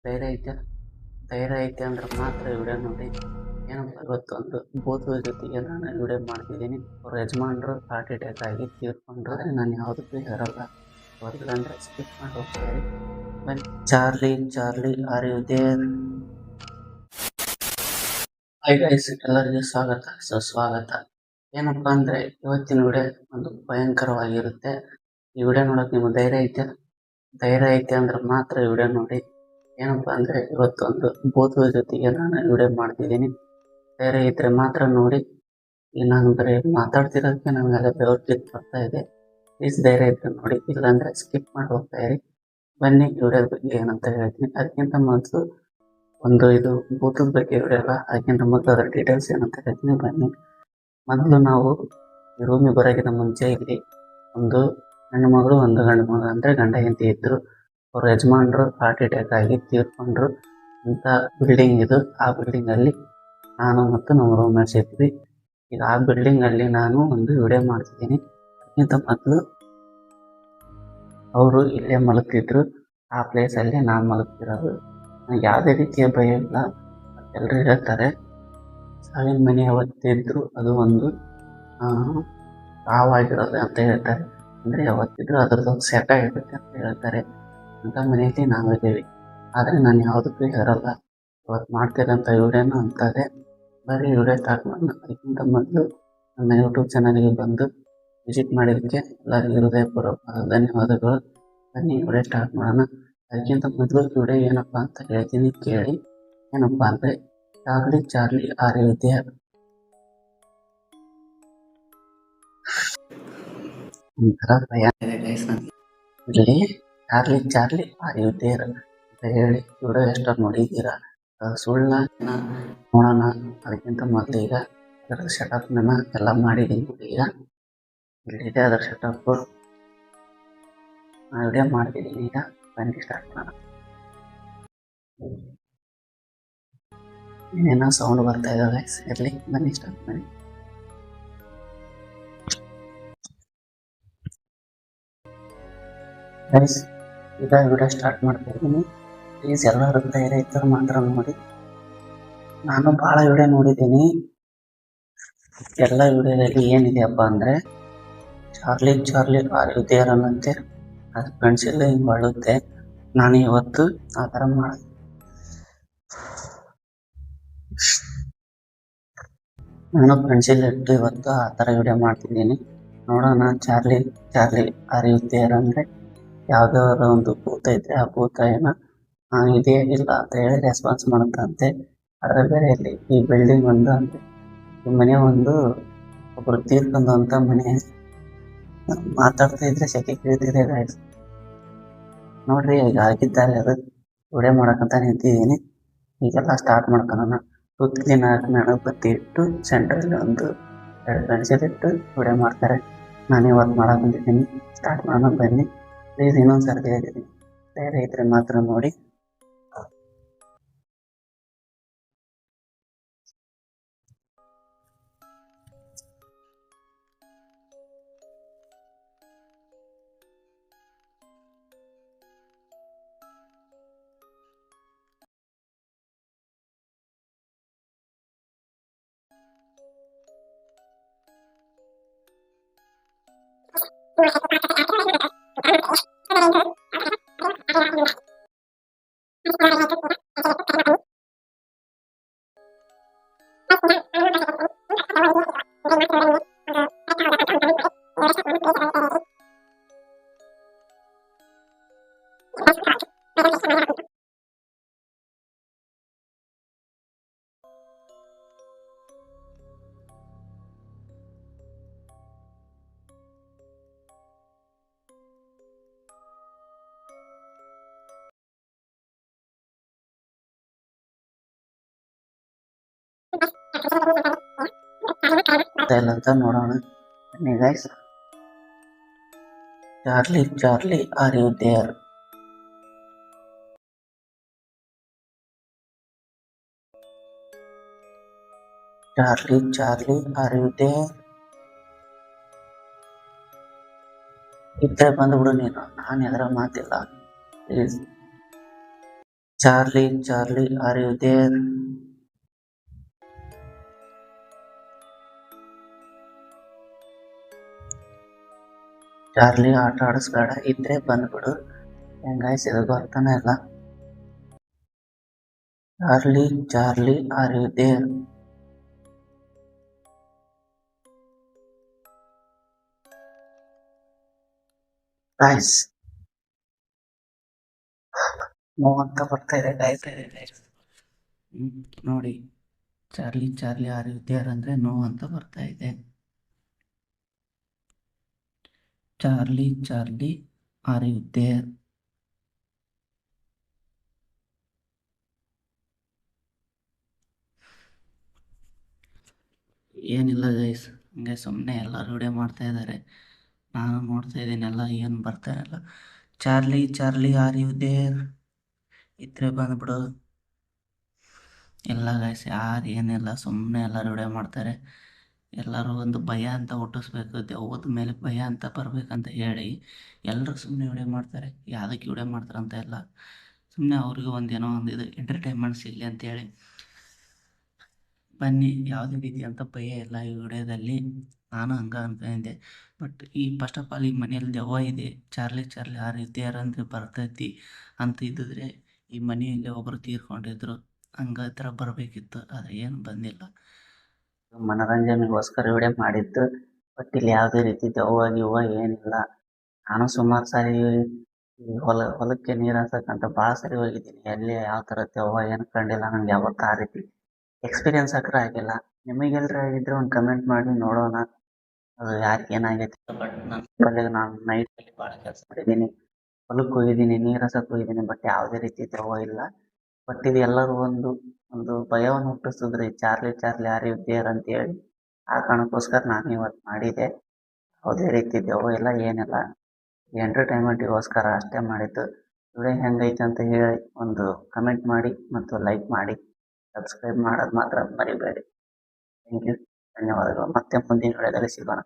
ಧೈರ್ಯ ಐತೆ ಧೈರ್ಯ ಐತೆ ಅಂದ್ರೆ ಮಾತ್ರ ವಿಡಿಯೋ ನೋಡಿ. ಏನಪ್ಪ ಇವತ್ತೊಂದು ಭೂತದ ಜೊತೆಗೆ ನಾನು ವಿಡಿಯೋ ಮಾಡ್ತಿದ್ದೀನಿ. ಅವ್ರ ಯಜಮಾನ್ರು ಹಾರ್ಟ್ ಅಟ್ಯಾಕ್ ಆಗಿ ತೀರ್ಕೊಂಡ್ರು. ನಾನು ಯಾವುದಕ್ಕೂ ಹೇಳಲ್ಲ, ಗೊತ್ತಿಲ್ಲಂದ್ರೆ ಸ್ಕಿಪ್ ಮಾಡಿ ಹೋಗ್ತಾರೆ. ಬನ್ನಿ. Charlie are you there? Hi guys, ಎಲ್ಲರಿಗೂ ಸುಸ್ವಾಗತ. ಏನಪ್ಪ ಅಂದ್ರೆ ಇವತ್ತಿನ ವಿಡಿಯೋ ಒಂದು ಭಯಂಕರವಾಗಿರುತ್ತೆ. ಈ ವಿಡಿಯೋ ನೋಡೋಕೆ ನಿಮ್ಗೆ ಧೈರ್ಯ ಐತೆ ಅಂದ್ರೆ ಮಾತ್ರ ವಿಡಿಯೋ ನೋಡಿ. ಏನಪ್ಪ ಅಂದ್ರೆ ಇವತ್ತೊಂದು ಭೂತದ ಜೊತೆಗೆ ನಾನು ವಿಡಿಯೋ ಮಾಡ್ತಿದ್ದೀನಿ. ಧೈರ್ಯ ಇದ್ರೆ ಮಾತ್ರ ನೋಡಿ. ಈಗ ನಾನು ಬರೀ ಮಾತಾಡ್ತಿರೋದಕ್ಕೆ ನನಗೆಲ್ಲ ಬೆವರು ಬರ್ತಾ ಇದೆ. ಪ್ಲೀಸ್ ಧೈರ್ಯ ಇದ್ರೆ ನೋಡಿ, ಇಲ್ಲಾಂದ್ರೆ ಸ್ಕಿಪ್ ಮಾಡಿ ಹೋಗ್ತಾ ಇರಿ. ಬನ್ನಿ ವಿಡಿಯೋದ ಬಗ್ಗೆ ಏನಂತ ಹೇಳ್ತೀನಿ. ಅದಕ್ಕಿಂತ ಮೊದಲು ಇದು ಭೂತದ ಬಗ್ಗೆ ವಿಡಿಯೋ ಅಲ್ಲ, ಅದಕ್ಕಿಂತ ಮೊದಲು ಅದರ ಡೀಟೇಲ್ಸ್ ಏನಂತ ಹೇಳ್ತೀನಿ. ಬನ್ನಿ. ಮೊದಲು ನಾವು ಈ ರೂಮಿಗೆ ಬರೋಕ್ಕಿಂತ ಮುಂಚೆ ಇಲ್ಲಿ ಒಂದು ಹೆಣ್ಣು ಮಗಳು ಒಂದು ಗಂಡು ಮಗ ಅಂದರೆ ಗಂಡ ಹೆಂಡತಿ ಇದ್ರು. ಅವ್ರ ಯಜಮಾನ್ರು ಹಾರ್ಟ್ ಅಟ್ಯಾಕ್ ಆಗಿ ತೀರ್ಕೊಂಡ್ರು ಅಂತ ಬಿಲ್ಡಿಂಗ್ ಇದು. ಆ ಬಿಲ್ಡಿಂಗಲ್ಲಿ ನಾನು ಮತ್ತು ನಮ್ಮ ರೂಮ್ಮೇಟ್ಸ್ ಇದ್ವಿ. ಈಗ ಆ ಬಿಲ್ಡಿಂಗಲ್ಲಿ ನಾನು ಒಂದು ವಿಡಿಯೋ ಮಾಡ್ತಿದ್ದೀನಿ. ಅದಕ್ಕಿಂತ ಮೊದಲು ಅವರು ಇಲ್ಲೇ ಮಲಗ್ತಿದ್ರು, ಆ ಪ್ಲೇಸಲ್ಲಿ ನಾನು ಮಲಗ್ತಿರೋದು. ನನಗೆ ಯಾವುದೇ ರೀತಿಯ ಭಯ ಇಲ್ಲ. ಎಲ್ಲರೂ ಹೇಳ್ತಾರೆ ಸಾವಿನ ಮನೆ ಯಾವತ್ತಿದ್ರು ಅದು ಒಂದು ಸಾವಾಗಿರೋದು ಅಂತ ಹೇಳ್ತಾರೆ. ಅಂದರೆ ಯಾವತ್ತಿದ್ರು ಅದ್ರದ್ದೊಂದು ಸೆಟ ಇರುತ್ತೆ ಅಂತ ಹೇಳ್ತಾರೆ. ಅಂತ ಮನೆಯಲ್ಲಿ ನಾವಿದ್ದೀವಿ. ಆದರೆ ನಾನು ಯಾವುದಕ್ಕೂ ಹೇಳಲ್ಲ. ಇವತ್ತು ಮಾಡ್ತಿರೋಂಥ ವಿಡಿಯೋನು ಅಂತಾರೆ. ಬರೀ ವಿಡಿಯೋ ಸ್ಟಾರ್ಟ್ ಮಾಡೋಣ. ಅದಕ್ಕಿಂತ ಮೊದಲು ನನ್ನ ಯೂಟ್ಯೂಬ್ ಚಾನಲ್ಗೆ ಬಂದು ವಿಸಿಟ್ ಮಾಡಿದ್ದಕ್ಕೆ ಎಲ್ಲರಿಗೂ ಹೃದಯಪೂರ್ವಕ ಧನ್ಯವಾದಗಳು. ಬನ್ನಿ ವಿಡಿಯೋ ಸ್ಟಾರ್ಟ್ ಮಾಡೋಣ. ಅದಕ್ಕಿಂತ ಮೊದಲು ವಿಡಿಯೋ ಏನಪ್ಪ ಅಂತ ಹೇಳ್ತೀನಿ, ಕೇಳಿ. ಏನಪ್ಪ ಅಂದರೆ ಚಾರ್ಲಿ ಆರ್ ಯು ದೇರ್? ಒಂಥರ ಭಯ ಇದೆ ಗೈಸ್. ಇಲ್ಲಿ ಚಾರ್ಲಿ ಆರ್ ಯು ದೇರ್ ಅಂತ ಹೇಳಿ ವಿಡಿಯೋ ಎಷ್ಟೋ ನೋಡಿದ್ದೀರಾ? ಸುಳ್ಳ ನೋಡೋಣ. ಅದಕ್ಕಿಂತ ಮೊದಲು ಈಗ ಅದರ ಸೆಟಪ್ನ ಎಲ್ಲ ಮಾಡಿದ್ದೀನಿ. ಈಗ ಇಲ್ಲಿದೆ ಅದರ ಸೆಟಪ್. ನಾನು ವಿಡಿಯೋ ಮಾಡ್ತಿದ್ದೀನಿ. ಈಗ ಬನ್ನಿ ಸ್ಟಾರ್ಟ್ ಮಾಡೋಣ. ಏನೇನೋ ಸೌಂಡ್ ಬರ್ತಾ ಇದ್ದಾವೆ, ಇರಲಿ, ಬನ್ನಿ ಸ್ಟಾರ್ಟ್ ಮಾಡಿ. ಗೈಸ್, ಈಗ ವಿಡಿಯೋ ಸ್ಟಾರ್ಟ್ ಮಾಡ್ತಾ ಇದ್ದೀನಿ. ಪ್ಲೀಸ್ ಎಲ್ಲರೂ ಧೈರ್ಯ ಇದ್ದರೆ ಮಾತ್ರ ನೋಡಿ. ನಾನು ಭಾಳ ವಿಡಿಯೋ ನೋಡಿದ್ದೀನಿ. ಎಲ್ಲ ವಿಡಿಯೋದಲ್ಲಿ ಏನಿದೆಯಪ್ಪ ಅಂದರೆ ಚಾರ್ಲಿ ಆರ್ ಯು ದೇರ್ ಅನ್ನಂತೆ ಅದು ಪೆನ್ಸಿಲ್ ಹಿಂಗೆ ಹೊಳುತ್ತೆ. ನಾನು ಇವತ್ತು ಆ ಥರ ಮಾಡಿದೆ. ನಾನು ಪೆನ್ಸಿಲ್ ಇಟ್ಟು ಇವತ್ತು ಆ ಥರ ವಿಡಿಯೋ ಮಾಡ್ತಿದ್ದೀನಿ. ನೋಡೋಣ ಚಾರ್ಲಿ ಆರ್ ಯು ದೇರ್ ಅಂದರೆ ಯಾವುದಾದ್ರು ಒಂದು ಭೂತ ಇದ್ದರೆ ಆ ಭೂತ ಏನೋ ಇದೇ ಇಲ್ಲ ಅಂತ ಹೇಳಿ ರೆಸ್ಪಾನ್ಸ್ ಮಾಡುತ್ತಂತೆ. ಅದರ ಬೇರೆ ಇಲ್ಲಿ ಈ ಬಿಲ್ಡಿಂಗ್ ಒಂದು ಅಂದರೆ ಈ ಮನೆ ಒಂದು ಒಬ್ಬರು ತೀರ್ಕೊಂಡು ಅಂತ ಮನೆ. ಮಾತಾಡ್ತಾ ಇದ್ರೆ ಸೆಕೆ ಕೇಳ್ತಿದೆ ಗಾಯ್ಸ್. ನೋಡ್ರಿ, ಈಗ ಆಗಿದ್ದಾರೆ. ಅದು ವಿಡಿಯೋ ಮಾಡೋಕ್ಕಂತ ನಿಂತಿದ್ದೀನಿ. ಈಗೆಲ್ಲ ಸ್ಟಾರ್ಟ್ ಮಾಡ್ಕೊಳ್ಳೋಣ. ಸುತ್ತಲಿ 4 ಮೆಣಬತ್ತಿ ಇಟ್ಟು ಸೆಂಟ್ರಲ್ಲಿ 2 ಪೆನ್ಸಿಲ್ ಇಟ್ಟು ವಿಡಿಯೋ ಮಾಡ್ತಾರೆ. ನಾನು ಇವತ್ತು ಮಾಡಕ್ಕೆ ಬಂದಿದ್ದೀನಿ. ಸ್ಟಾರ್ಟ್ ಮಾಡೋಣ ಬನ್ನಿ. ಪ್ಲೀಸ್ ಇನ್ನೊಂದು ಸರ್ತಿ ಹೇಳಿದ್ದೀನಿ, ಧೈರ್ಯ ಇದ್ರೆ ಮಾತ್ರ ನೋಡಿ. ಅಂತ ನೋಡೋಣ ಬನ್ನಿ guys. Charlie are you there? Charlie are you there? ಇದ್ರೆ ಬಂದ್ಬಿಡು ನೀನು, ನಾನು ಎದುರ ಮಾತಿಲ್ಲ please. Charlie Charlie are you there? Charlie ಆಟ ಆಡಿಸ್ಬೇಡ, ಇದ್ರೆ ಬಂದ್ಬಿಡು. ಹೆಂಗಾಯ್ಸ್ ಇದು ಗೊತ್ತಾನೆ ಇಲ್ಲ. ಚಾರ್ಲಿ ಚಾರ್ಲಿ ಆರ್ ಯು ದೇರ್? ಗಾಯ್ಸ್ ನೋ ಅಂತ ಬರ್ತಾ ಇದೆ ಗಾಯ್ಸ್. ನೋಡಿ, Charlie Charlie are you there ಅಂದ್ರೆ ನೋ ಅಂತ ಬರ್ತಾ ಇದೆ. Charlie Charlie are you there? ಏನಿಲ್ಲ ಗೈಸ್, ಹಂಗೆ ಸುಮ್ಮನೆ ಎಲ್ಲರೂ ವಿಡಿಯೋ ಮಾಡ್ತಾ ಇದ್ದಾರೆ. ನಾನು ನೋಡ್ತಾ ಇದ್ದೀನೆಲ್ಲ, ಏನು ಬರ್ತಾ ಇಲ್ಲ. Charlie Charlie are you there? ಇದ್ರೆ ಬಂದ್ಬಿಡು. ಇಲ್ಲ ಗೈಸ್, ಯಾರು ಏನಿಲ್ಲ, ಸುಮ್ಮನೆ ಎಲ್ಲರೂ ವಿಡಿಯೋ ಮಾಡ್ತಾರೆ. ಎಲ್ಲರೂ ಒಂದು ಭಯ ಅಂತ ಹುಟ್ಟಿಸ್ಬೇಕು, ದೆವ್ವದ ಮೇಲೆ ಭಯ ಅಂತ ಬರ್ಬೇಕಂತ ಹೇಳಿ ಎಲ್ಲರೂ ಸುಮ್ಮನೆ ವಿಡಿಯೋ ಮಾಡ್ತಾರೆ. ಯಾವುದಕ್ಕೆ ವಿಡಿಯೋ ಮಾಡ್ತಾರೆ ಅಂತ ಇಲ್ಲ, ಸುಮ್ಮನೆ ಅವ್ರಿಗೆ ಒಂದೇನೋ ಒಂದು ಇದು ಎಂಟರ್ಟೈನ್ಮೆಂಟ್ ಸಿಗಲಿ ಅಂತೇಳಿ. ಬನ್ನಿ, ಯಾವುದೇ ರೀತಿ ಅಂತ ಭಯ ಇಲ್ಲ ಈ ವಿಡಿಯೋದಲ್ಲಿ. ನಾನು ಹಂಗೆ ಅನ್ಕೊಂಡಿದ್ದೆ, ಬಟ್ ಈ ಫಸ್ಟ್ ಆಫ್ ಆಲ್ ಈ ಮನೆಯಲ್ಲಿ ದೆವ್ವ ಇದೆ, Charlie Charlie are you there ಅಂದರೆ ಬರ್ತೈತಿ ಅಂತ ಇದ್ದಿದ್ರೆ ಈ ಮನೆಯಲ್ಲಿ ಒಬ್ಬರು ತೀರ್ಕೊಂಡಿದ್ರು, ಹಂಗೆ ಥರ ಬರಬೇಕಿತ್ತು. ಆದರೆ ಏನು ಬಂದಿಲ್ಲ. ಮನೋರಂಜನೆಗೋಸ್ಕರ ವಿಡಿಯೋ ಮಾಡಿದ್ದು, ಬಟ್ ಇಲ್ಲಿ ಯಾವುದೇ ರೀತಿ ದೆವ್ವ ಗಿವ್ವ ಏನಿಲ್ಲ. ನಾನು ಸುಮಾರು ಸಾರಿ ಈ ಹೊಲಕ್ಕೆ ನೀರು ಹಾಸಕ್ಕಂತ ಭಾಳ ಸರಿ ಹೋಗಿದ್ದೀನಿ. ಎಲ್ಲಿ ಯಾವ ಥರ ದೆವ್ವ ಏನು ಕಂಡಿಲ್ಲ ನನಗೆ ಯಾವತ್ತೂ. ಆ ರೀತಿ ಎಕ್ಸ್ಪೀರಿಯನ್ಸ್ ಹಾಕ್ರೆ ಆಗಿಲ್ಲ. ನಿಮಗೆಲ್ಲರೂ ಆಗಿದ್ರೆ ಒಂದು ಕಮೆಂಟ್ ಮಾಡಿ ನೋಡೋಣ, ಅದು ಯಾಕೆ ಏನಾಗೈತೆ. ಬಟ್ ನಾನು ನೈಟಲ್ಲಿ ಭಾಳ ಕೆಲಸ ಮಾಡಿದ್ದೀನಿ, ಹೊಲಕ್ಕೆ ಹೋಗಿದ್ದೀನಿ, ನೀರು ಹಾಸಕ್ಕೆ ಹೋಗಿದ್ದೀನಿ, ಬಟ್ ಯಾವುದೇ ರೀತಿ ದೆವ್ವ ಇಲ್ಲ. ಬಟ್ ಇದು ಎಲ್ಲರೂ ಒಂದು ಭಯವನ್ನು ಹುಟ್ಟಿಸಿದ್ರೆ Charlie Charlie are you there ಅಂತೇಳಿ. ಆ ಕಾರಣಕ್ಕೋಸ್ಕರ ನಾನು ಇವತ್ತು ಮಾಡಿದೆ. ಯಾವುದೇ ರೀತಿ ದೆವ್ವ ಇಲ್ಲ, ಏನಿಲ್ಲ, ಎಂಟರ್ಟೈನ್ಮೆಂಟಿಗೋಸ್ಕರ ಅಷ್ಟೇ ಮಾಡಿದ್ದು. ವಿಡಿಯೋ ಹೆಂಗೈತೆ ಅಂತ ಹೇಳಿ ಒಂದು ಕಮೆಂಟ್ ಮಾಡಿ ಮತ್ತು ಲೈಕ್ ಮಾಡಿ, ಸಬ್ಸ್ಕ್ರೈಬ್ ಮಾಡೋದು ಮಾತ್ರ ಮರಿಬೇಡಿ. ಥ್ಯಾಂಕ್ ಯು, ಧನ್ಯವಾದಗಳು. ಮತ್ತೆ ಮುಂದಿನ ವಿಡಿಯೋದಲ್ಲಿ ಸಿಗೋಣ.